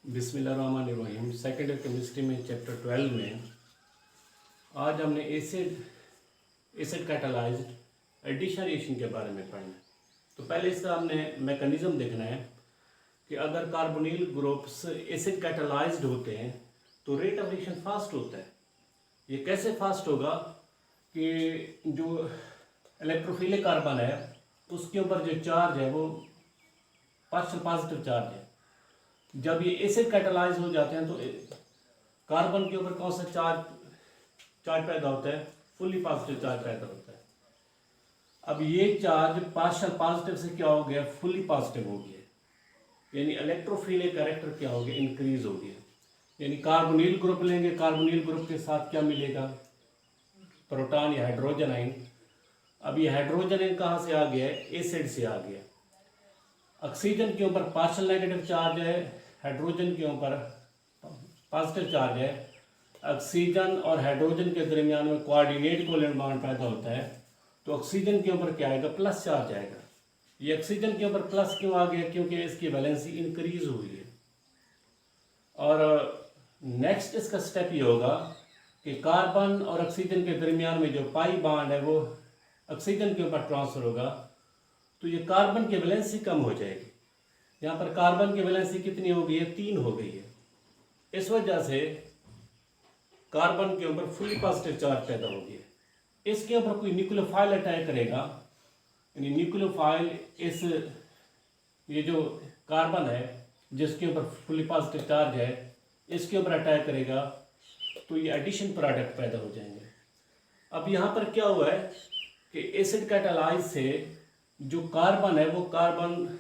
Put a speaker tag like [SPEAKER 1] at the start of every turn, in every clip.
[SPEAKER 1] बिस्मिल्लाहिर्रहमानिर्रहीम। Second year chemistry में chapter 12 में आज हमने एसिड कैटालाइज्ड एडिशन रिएक्शन के बारे में पढ़ना है। तो पहले इसका हमने मैकेनिज़्म देखना है कि अगर कार्बोनिल ग्रुप्स एसिड कैटालाइज्ड होते हैं तो रेट ऑफ रिएक्शन फास्ट होता है। ये कैसे फास्ट होगा कि जो इलेक्ट्रोफिलिक कार्बन है उसके ऊपर जो चार्ज है वो पार्शियल पॉजिटिव चार्ज है। जब ये एसिड कैटालाइज हो जाते हैं तो कार्बन के ऊपर कौन सा चार्ज पैदा होता है? फुली पॉजिटिव चार्ज पैदा होता है। अब ये चार्ज पार्शियल पॉजिटिव से क्या हो गया? फुली पॉजिटिव हो गया, यानी इलेक्ट्रोफिलिक कैरेक्टर क्या हो गया? इंक्रीज हो गया। यानी कार्बोनिल ग्रुप लेंगे, कार्बोनिल ग्रुप के साथ क्या मिलेगा? प्रोटॉन या हाइड्रोजन आयन। अब ये हाइड्रोजन आयन कहाँ से आ गया है? एसिड से आ गया। ऑक्सीजन के ऊपर पार्शियल नेगेटिव चार्ज है, हाइड्रोजन के ऊपर पॉजिटिव चार्ज है। ऑक्सीजन और हाइड्रोजन के दरमियान में कोऑर्डिनेट कोवेलेंट बॉन्ड पैदा होता है तो ऑक्सीजन के ऊपर क्या आएगा? प्लस चार्ज आएगा। ये ऑक्सीजन के ऊपर प्लस क्यों आ गया? क्योंकि इसकी वैलेंसी इंक्रीज हुई है। और नेक्स्ट इसका स्टेप ये होगा कि कार्बन और ऑक्सीजन के दरमियान में जो पाई बॉन्ड है वो ऑक्सीजन के ऊपर ट्रांसफर होगा तो ये कार्बन की वैलेंसी कम हो जाएगी। यहाँ पर कार्बन की वैलेंसी कितनी हो गई है? 3 हो गई है। इस वजह से कार्बन के ऊपर फुली पॉजिटिव चार्ज पैदा हो गया। इसके ऊपर कोई न्यूक्लियोफाइल अटैक करेगा, यानी न्यूक्लियोफाइल इस ये जो कार्बन है जिसके ऊपर फुली पॉजिटिव चार्ज है इसके ऊपर अटैक करेगा तो ये एडिशन प्रोडक्ट पैदा हो जाएंगे। अब यहाँ पर क्या हुआ है कि एसिड कैटालाइज से जो कार्बन है वो कार्बन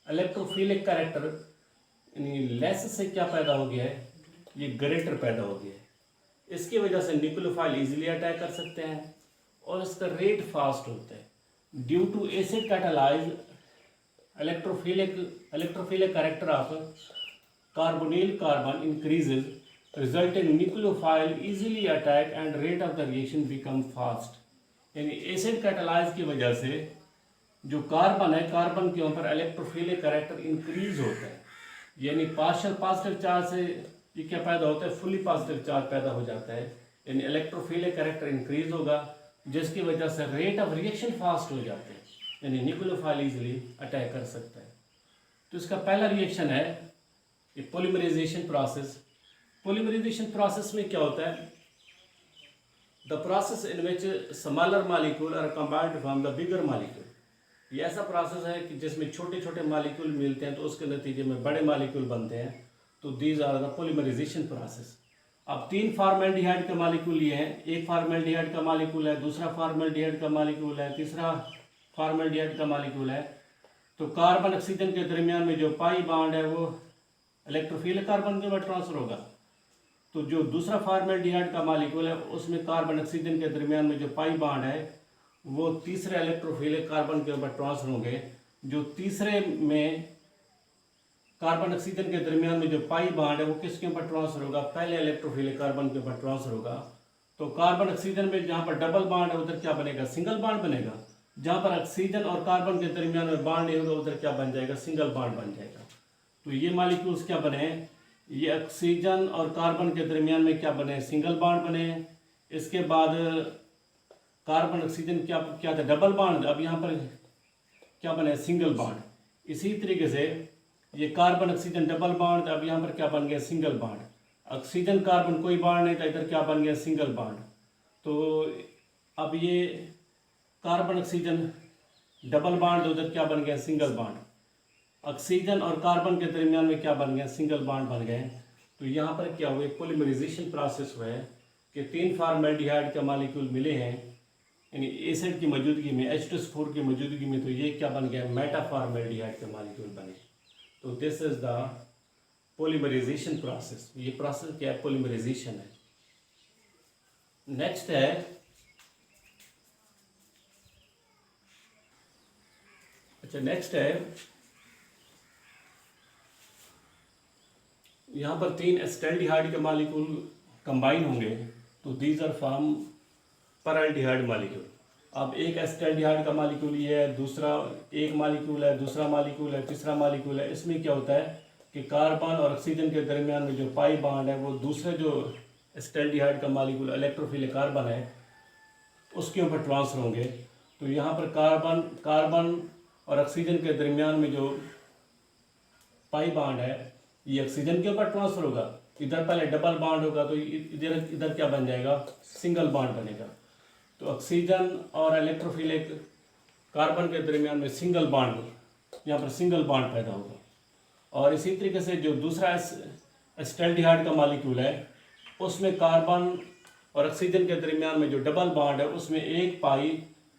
[SPEAKER 1] इलेक्ट्रोफिलिक कैरेक्टर यानी लेस से क्या पैदा हो गया है? ये ग्रेटर पैदा हो गया है। इसकी वजह से न्यूक्लियोफाइल इजीली अटैक कर सकते हैं और इसका रेट फास्ट होता है। Due to acid catalyze electrophilic character of carbonyl carbon increases resulting nucleophile easily attack and rate of the reaction become fast. यानी एसिड कैटालाइज की वजह से जो कार्बन है कार्बन के ऊपर इलेक्ट्रोफिलिक कैरेक्टर इंक्रीज होता है, यानी पार्शियल पॉजिटिव चार्ज से ये क्या पैदा होता है? फुली पॉजिटिव चार्ज पैदा हो जाता है, यानी इलेक्ट्रोफिलिक कैरेक्टर इंक्रीज होगा जिसकी वजह से रेट ऑफ रिएक्शन फास्ट हो जाते हैं, यानी न्यूक्लियोफाइल इजीली अटैक कर सकता है। तो इसका पहला रिएक्शन है ये पॉलीमराइजेशन प्रोसेस। पॉलीमराइजेशन प्रोसेस में क्या होता है? The process in which smaller molecule are combined from the bigger molecule. ये ऐसा प्रोसेस है कि जिसमें छोटे छोटे मॉलिक्यूल मिलते हैं तो उसके नतीजे में बड़े मॉलिक्यूल बनते हैं, तो these are the polymerization process. अब 3 फॉर्मेल्डिहाइड का मॉलिक्यूल ये हैं, एक फॉर्मेल्डिहाइड का मॉलिक्यूल है, दूसरा फॉर्मेल्डिहाइड का मॉलिक्यूल है, तीसरा फॉर्मेल्डिहाइड का मॉलिक्यूल है। तो कार्बन ऑक्सीजन के दरमियान में जो पाई बॉन्ड है वो इलेक्ट्रोफिलिक कार्बन के ऊपर ट्रांसफर होगा। तो जो दूसरा फॉर्मेल्डिहाइड का मॉलिक्यूल है उसमें कार्बन ऑक्सीजन के दरमियान में जो पाई बॉन्ड है वो तीसरे इलेक्ट्रोफिलिक कार्बन के ऊपर ट्रांसफर होंगे। जो तीसरे में कार्बन ऑक्सीजन के दरमियान में जो पाई बॉन्ड है वो किसके ऊपर ट्रांसफर होगा? पहले इलेक्ट्रोफिलिक कार्बन के ऊपर ट्रांसफर होगा। तो कार्बन ऑक्सीजन में जहाँ पर डबल बॉन्ड है उधर क्या बनेगा? सिंगल बॉन्ड बनेगा। जहाँ पर ऑक्सीजन और कार्बन के दरमियान में बॉन्ड नहीं होगा उधर क्या बन जाएगा? सिंगल बॉन्ड बन जाएगा। तो ये मॉलिक्यूल्स क्या बने? ये ऑक्सीजन और कार्बन के दरमियान में क्या बने? सिंगल बॉन्ड बने। इसके बाद कार्बन ऑक्सीजन क्या था? Double bond. अब यहाँ पर क्या बने? Single bond. इसी तरीके से ये कार्बन ऑक्सीजन डबल बॉन्ड, अब यहाँ पर क्या बन गया? Single bond. ऑक्सीजन कार्बन कोई बॉन्ड नहीं था, इधर क्या बन गया? Single bond. तो अब ये कार्बन ऑक्सीजन डबल बॉन्ड, उधर क्या बन गया? Single bond. ऑक्सीजन और कार्बन के दरमियान में क्या बन गया? सिंगल बॉन्ड बन गए। तो यहाँ पर क्या हुआ? पॉलीमराइजेशन प्रोसेस हुआ है कि 3 फॉर्मेल्डिहाइड का मॉलिक्यूल मिले हैं यानी एसिड की मौजूदगी में, H2SO4 की मौजूदगी में, तो ये क्या बन गया? मेटाफॉर्मेल्डिहाइड के मॉलिक्यूल बने। तो this is the polymerization process. ये प्रोसेस क्या है? पॉलीमराइजेशन है। नेक्स्ट है नेक्स्ट है यहाँ पर 3 एसिटाल्डिहाइड के मॉलिक्यूल कंबाइन होंगे तो these are form paraldehyde molecule. अब एक एसिटाल्डिहाइड का मॉलिक्यूल ये है, दूसरा एक मॉलिक्यूल है, दूसरा मॉलिक्यूल है, तीसरा मॉलिक्यूल है। इसमें क्या होता है कि कार्बन और ऑक्सीजन के दरमियान में जो पाई बॉन्ड है वो दूसरे जो एसिटाल्डिहाइड का मॉलिक्यूल इलेक्ट्रोफिलिक कार्बन है उसके ऊपर ट्रांसफर होंगे। तो यहाँ पर कार्बन और ऑक्सीजन के दरमियान में जो पाई बॉन्ड है ये ऑक्सीजन के ऊपर ट्रांसफर होगा। इधर पहले डबल बॉन्ड होगा तो इधर क्या बन जाएगा, सिंगल बॉन्ड बनेगा। तो ऑक्सीजन और इलेक्ट्रोफिलिक कार्बन के दरमियान में सिंगल बॉन्ड, यहाँ पर सिंगल बॉन्ड पैदा होगा। और इसी तरीके से जो दूसरा एसिटाल्डिहाइड का मॉलिक्यूल है उसमें कार्बन और ऑक्सीजन के दरमियान में जो डबल बॉन्ड है उसमें एक पाई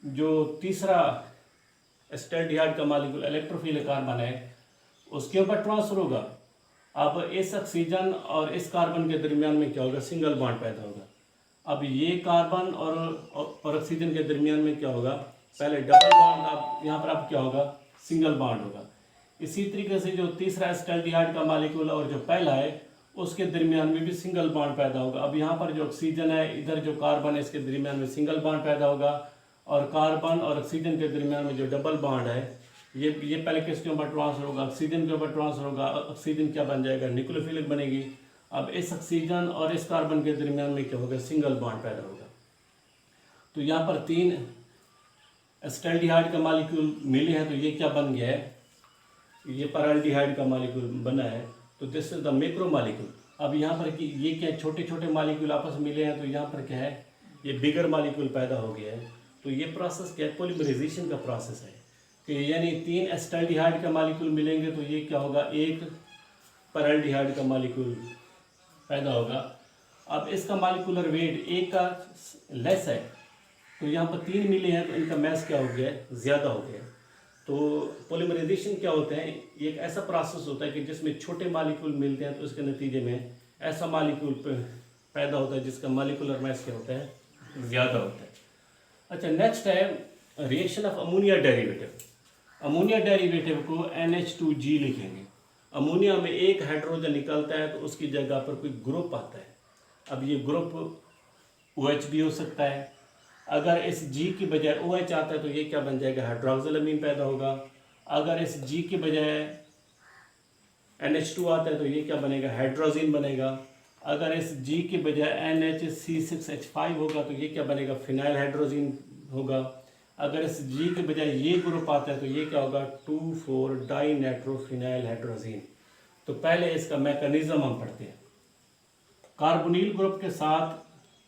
[SPEAKER 1] जो तीसरा एसिटाल्डिहाइड का मॉलिक्यूल इलेक्ट्रोफिलिक कार्बन है उसके ऊपर ट्रांसफर होगा। अब इस ऑक्सीजन और इस कार्बन के दरमियान में क्या होगा, सिंगल बॉन्ड पैदा होगा। अब ये कार्बन और ऑक्सीजन के दरमियान में क्या होगा, पहले डबल बॉन्ड, अब यहाँ पर अब क्या होगा, सिंगल बॉन्ड होगा। इसी तरीके से जो तीसरा एसिटाल्डिहाइड का मॉलिक्यूल और जो पहला है उसके दरमियान में भी सिंगल बॉन्ड पैदा होगा। अब यहाँ पर जो ऑक्सीजन है, इधर जो कार्बन है, इसके दरमियान में सिंगल बॉन्ड पैदा होगा। और कार्बन और ऑक्सीजन के दरमियान में जो डबल बॉन्ड है ये पहले किसके ऊपर ट्रांसफर होगा, ऑक्सीजन के ऊपर ट्रांसफर होगा। ऑक्सीजन क्या बन जाएगा, न्यूक्लियोफिलिक बनेगी। अब इस ऑक्सीजन और इस कार्बन के दरमियान में क्या होगा, सिंगल बॉन्ड पैदा होगा। तो यहाँ पर 3 एसिटाल्डिहाइड का मॉलिक्यूल मिले हैं तो ये क्या बन गया है, ये पैराल्डिहाइड का मॉलिक्यूल बना है। तो this is the macro molecule. अब यहाँ पर कि ये क्या छोटे छोटे मॉलिक्यूल आपस में मिले हैं तो यहाँ पर क्या है, ये बिगर मॉलिक्यूल पैदा हो गया है। तो ये प्रोसेस क्या है, पॉलीमराइजेशन का प्रोसेस है कि यानी 3 एसिटाल्डिहाइड का मॉलिक्यूल मिलेंगे तो ये क्या होगा, एक पैराल्डिहाइड का मॉलिक्यूल पैदा होगा। अब इसका मॉलिक्यूलर वेट एक का लेस है तो यहाँ पर 3 मिले हैं तो इनका मैस क्या हो गया है, ज़्यादा हो गया है। तो पॉलीमराइजेशन क्या होता है, ये एक ऐसा प्रोसेस होता है कि जिसमें छोटे मॉलिक्यूल मिलते हैं तो इसके नतीजे में ऐसा मॉलिक्यूल पैदा होता है जिसका मॉलिक्यूलर मैस क्या होता है, ज़्यादा होता है। अच्छा, नेक्स्ट है reaction of ammonia derivative. Ammonia derivative को NH2G लिखेंगे। अमोनिया में एक हाइड्रोजन निकलता है तो उसकी जगह पर कोई ग्रुप आता है। अब ये ग्रुप OH भी हो सकता है। अगर इस G की बजाय OH आता है तो ये क्या बन जाएगा, हाइड्रोक्सिलअमीन पैदा होगा। अगर इस G की बजाय NH2 आता है तो ये क्या बनेगा, हाइड्रोजीन बनेगा। अगर इस G की बजाय NHC6H5 होगा तो ये क्या बनेगा, फिनाइल हाइड्रोजीन होगा। अगर इस G के बजाय ये ग्रुप आता है तो ये क्या होगा, 2,4 डाइनाइट्रोफिनाइल हाइड्रोजीन। तो पहले इसका मैकेनिज्म हम पढ़ते हैं। कार्बोनिल ग्रुप के साथ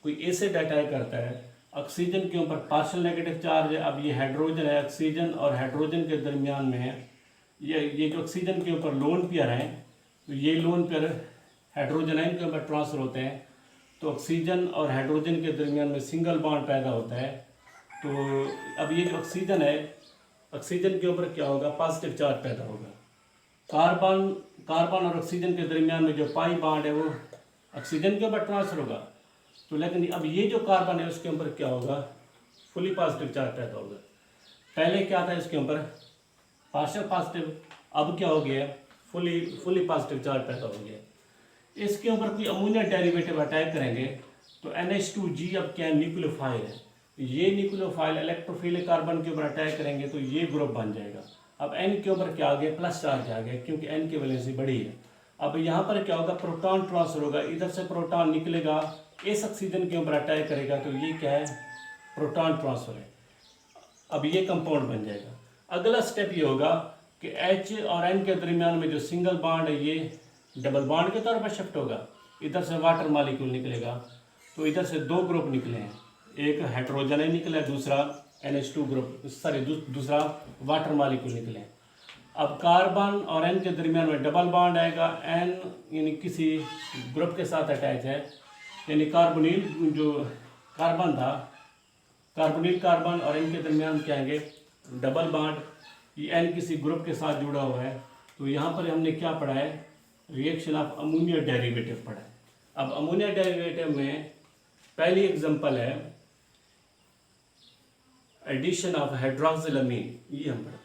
[SPEAKER 1] कोई एसिड अटैक करता है, ऑक्सीजन के ऊपर पार्शियल नेगेटिव चार्ज है। अब ये हाइड्रोजन है, ऑक्सीजन और हाइड्रोजन के दरमियान में है। ये जो ऑक्सीजन के ऊपर लोन पेयर हैं तो ये लोन पेयर हाइड्रोजन आयन के ऊपर ट्रांसफर होते हैं। तो ऑक्सीजन और हाइड्रोजन के दरमियान में सिंगल बॉन्ड पैदा होता है। तो अब ये जो ऑक्सीजन है, ऑक्सीजन के ऊपर क्या होगा, पॉजिटिव चार्ज पैदा होगा। कार्बन और ऑक्सीजन के दरमियान में जो पाई बॉन्ड है वो ऑक्सीजन के ऊपर ट्रांसफर होगा। तो लेकिन अब ये जो कार्बन है उसके ऊपर क्या होगा, फुली पॉजिटिव चार्ज पैदा होगा। पहले क्या था इसके ऊपर, पार्शियल पॉजिटिव, अब क्या हो गया, फुली पॉजिटिव चार्ज पैदा हो गया। इसके ऊपर कोई अमोनिया डेरिवेटिव अटैक करेंगे तो NH2G अब क्या है, न्यूक्लियोफाइल है। ये न्यूक्लियोफाइल इलेक्ट्रोफिलिक कार्बन के ऊपर अटैक करेंगे तो ये ग्रुप बन जाएगा। अब N के ऊपर क्या आ गया, प्लस चार्ज आ गया क्योंकि N की वैलेंसी बड़ी है। अब यहाँ पर क्या होगा, प्रोटॉन ट्रांसफर होगा, इधर से प्रोटॉन निकलेगा, इस ऑक्सीजन के ऊपर अटैक करेगा तो ये क्या है, प्रोटॉन ट्रांसफर है। अब ये कंपाउंड बन जाएगा। अगला स्टेप ये होगा कि H और N के दरमियान में जो सिंगल बॉन्ड है ये डबल बॉन्ड के तौर पर शिफ्ट होगा। इधर से वाटर मॉलिक्यूल निकलेगा तो इधर से 2 ग्रुप निकले हैं, एक हाइड्रोजन है निकला, दूसरा NH2 ग्रुप, दूसरा वाटर मॉलिक्यूल निकले। अब कार्बन और N के दरमियान में डबल बॉन्ड आएगा। N यानी किसी ग्रुप के साथ अटैच है, यानी कार्बोनिल जो कार्बन था, कार्बोनिल कार्बन और N के दरमियान क्या आएंगे, डबल बॉन्ड। ये N किसी ग्रुप के साथ जुड़ा हुआ है। तो यहाँ पर हमने क्या पढ़ा है, रिएक्शन ऑफ अमोनिया डेरिवेटिव पढ़ा है। अब अमोनिया डेरिवेटिव में पहली एग्जांपल है एडिशन ऑफ हाइड्रोक्सिलअमीन, ये हम पढ़ते हैं।